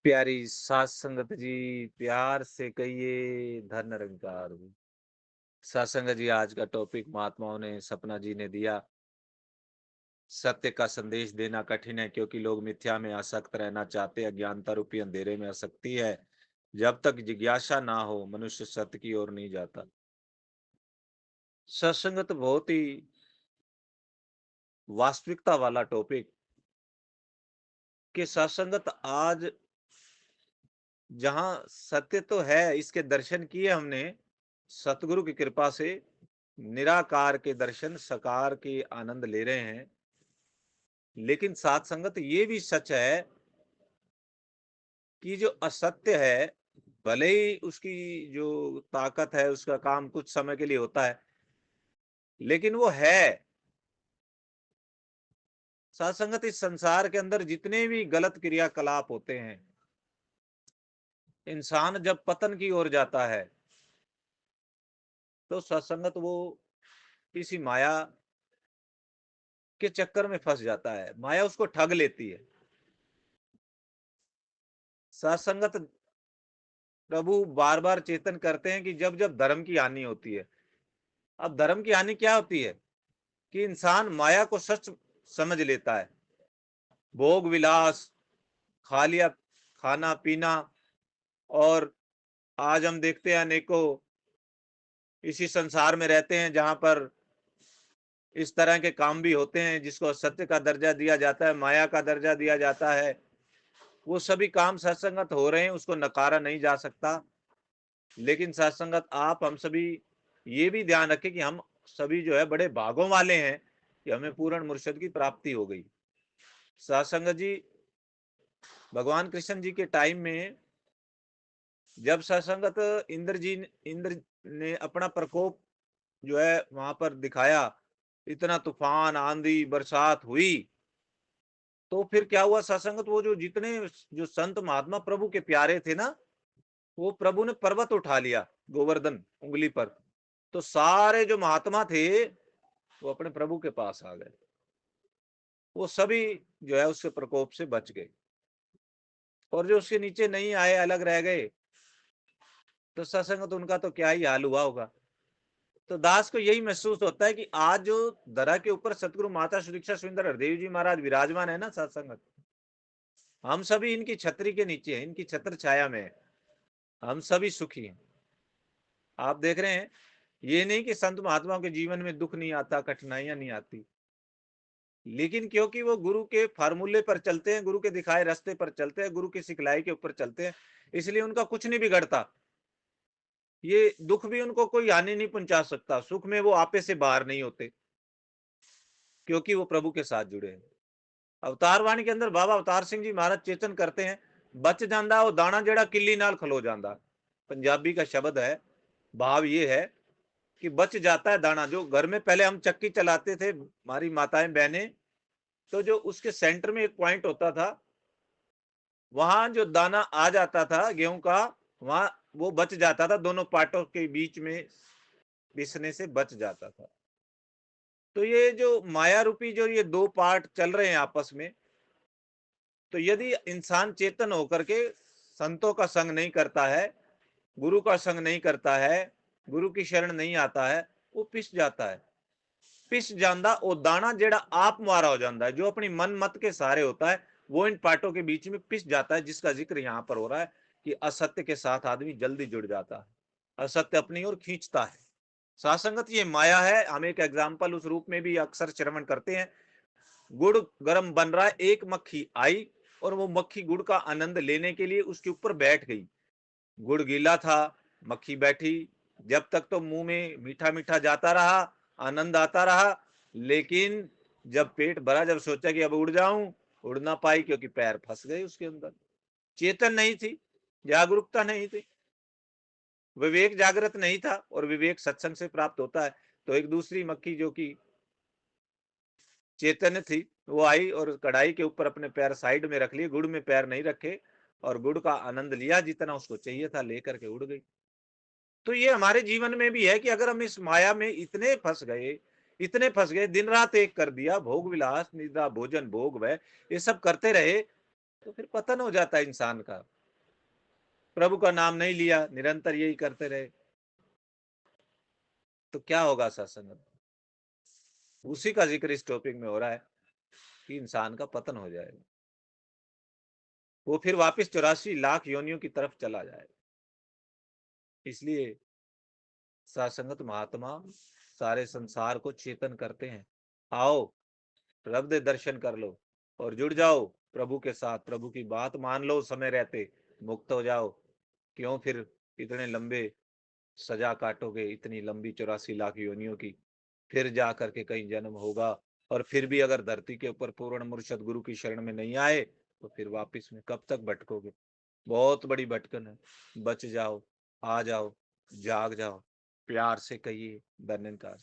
प्यारी सात संगत जी, प्यार से कहिए धन निरंकार हो। सात संगत जी, आज का टॉपिक महात्माओं ने सपना जी ने दिया। सत्य का संदेश देना कठिन है क्योंकि लोग मिथ्या में आसक्त रहना चाहते हैं। अज्ञानता रूपी अंधेरे में आसक्ति है। जब तक जिज्ञासा ना हो मनुष्य सत्य की ओर नहीं जाता। सत्संगत बहुत ही वास्तविकता वाला टॉपिक कि सत्संगत आज जहां सत्य तो है, इसके दर्शन किए हमने सतगुरु की कृपा से। निराकार के दर्शन साकार के आनंद ले रहे हैं। लेकिन साथ संगत ये भी सच है कि जो असत्य है, भले ही उसकी जो ताकत है, उसका काम कुछ समय के लिए होता है, लेकिन वो है। साथ संगत इस संसार के अंदर जितने भी गलत क्रियाकलाप होते हैं, इंसान जब पतन की ओर जाता है तो सत्संगत वो किसी माया के चक्कर में फंस जाता है। माया उसको ठग लेती है। सत्संगत प्रभु बार बार चेतन करते हैं कि जब जब धर्म की हानि होती है। अब धर्म की हानि क्या होती है कि इंसान माया को सच समझ लेता है। भोग विलास, खा लिया, खाना पीना। और आज हम देखते हैं अनेकों इसी संसार में रहते हैं जहां पर इस तरह के काम भी होते हैं जिसको सत्य का दर्जा दिया जाता है, माया का दर्जा दिया जाता है। वो सभी काम सत्संगत हो रहे हैं, उसको नकारा नहीं जा सकता। लेकिन सत्संगत आप हम सभी ये भी ध्यान रखें कि हम सभी जो है बड़े भागों वाले हैं कि हमें पूर्ण मुर्शद की प्राप्ति हो गई। सत्संगत जी, भगवान कृष्ण जी के टाइम में जब सत्संगत इंद्र ने अपना प्रकोप जो है वहां पर दिखाया, इतना तूफान आंधी बरसात हुई, तो फिर क्या हुआ सत्संगत, वो जो जितने जो संत महात्मा प्रभु के प्यारे थे ना, वो प्रभु ने पर्वत उठा लिया गोवर्धन उंगली पर। तो सारे जो महात्मा थे वो अपने प्रभु के पास आ गए। वो सभी जो है उसके प्रकोप से बच गए। और जो उसके नीचे नहीं आए, अलग रह गए, तो सत्संगत उनका तो क्या ही हाल हुआ होगा। तो दास को यही महसूस होता है कि आज जो दरा के ऊपर सतगुरु माता सुदीक्षा सुंदर हरदेव जी महाराज विराजमान है ना सत्संगत, हम सभी इनकी छतरी के नीचे हैं, इनकी छत्र छाया में है। हम सभी सुखी हैं। आप देख रहे हैं, ये नहीं कि संत महात्माओं के जीवन में दुख नहीं आता, कठिनाइयां नहीं आती, लेकिन क्योंकि वो गुरु के फार्मूले पर चलते हैं, गुरु के दिखाए रास्ते पर चलते हैं, गुरु की सिखलाई के ऊपर चलते हैं, इसलिए उनका कुछ नहीं बिगड़ता। ये दुख भी उनको कोई हानि नहीं पहुंचा सकता, सुख में वो आपे से बाहर नहीं होते, क्योंकि वो प्रभु के साथ जुड़े हैं। अवतार वाणी के अंदर बाबा अवतार सिंह जी महाराज चेतन करते हैं, बच जांदा वो दाना जेड़ा किल्ली नाल खलो जांदा। पंजाबी का शब्द है। भाव ये है कि बच जाता है दाना। जो घर में पहले हम चक्की चलाते थे, हमारी माताएं बहनें, तो जो उसके सेंटर में एक पॉइंट होता था, वहां जो दाना आ जाता था गेहूं का, वहां वो बच जाता था, दोनों पार्टों के बीच में पिसने से बच जाता था। तो ये जो माया रूपी जो ये दो पार्ट चल रहे हैं आपस में, तो यदि इंसान चेतन होकर के संतों का संग नहीं करता है, गुरु का संग नहीं करता है, गुरु की शरण नहीं आता है, वो पिस जाता है। पिस जांदा वो दाना जेड़ा आप मारा हो जाता है, जो अपनी मन मत के सहारे होता है, वो इन पार्टों के बीच में पिस जाता है, जिसका जिक्र यहां पर हो रहा है कि असत्य के साथ आदमी जल्दी जुड़ जाता है, असत्य अपनी ओर खींचता है। सासंगत ये माया है। हम एक एग्जाम्पल उस रूप में भी अक्सर श्रवण करते हैं। गुड़ गर्म बन रहा है, एक मक्खी आई और वो मक्खी गुड़ का आनंद लेने के लिए उसके ऊपर बैठ गई। गुड़ गीला था, मक्खी बैठी, जब तक तो मुंह में मीठा मीठा जाता रहा, आनंद आता रहा। लेकिन जब पेट भरा, जब सोचा कि अब उड़ जाऊं, उड़ ना पाई क्योंकि पैर फंस गए उसके अंदर। चेतन नहीं थी, जागरूकता नहीं थी, विवेक जागृत नहीं था। और विवेक सत्संग से प्राप्त होता है। तो एक दूसरी मक्खी जो कि चेतन थी, वो आई और कढ़ाई के ऊपर अपने पैर साइड में रख लिए, गुड़ में पैर नहीं रखे, और गुड़ का आनंद लिया, जितना उसको चाहिए था लेकर के उड़ गई। तो ये हमारे जीवन में भी है कि अगर हम इस माया में इतने फंस गए, दिन रात एक कर दिया, भोग विलास निद्रा भोजन भोग वह ये सब करते रहे, तो फिर पतन हो जाता है इंसान का। प्रभु का नाम नहीं लिया, निरंतर यही करते रहे, तो क्या होगा सत्संग? उसी का जिक्र इस टॉपिक में हो रहा है कि इंसान का पतन हो जाएगा, वो फिर वापस 84 लाख योनियों की तरफ चला जाएगा। इसलिए सत्संगत महात्मा सारे संसार को चेतन करते हैं, आओ रब दे दर्शन कर लो और जुड़ जाओ प्रभु के साथ, प्रभु की बात मान लो समय रहते, मुक्त हो जाओ। क्यों फिर इतने लंबे सजा काटोगे, इतनी लंबी 84 लाख योनियों की? फिर जा करके कहीं जन्म होगा, और फिर भी अगर धरती के ऊपर पूर्ण मुर्शद गुरु की शरण में नहीं आए तो फिर वापिस में कब तक भटकोगे? बहुत बड़ी भटकन है। बच जाओ, आ जाओ, जाग जाओ, प्यार से कहिए धन्यकार।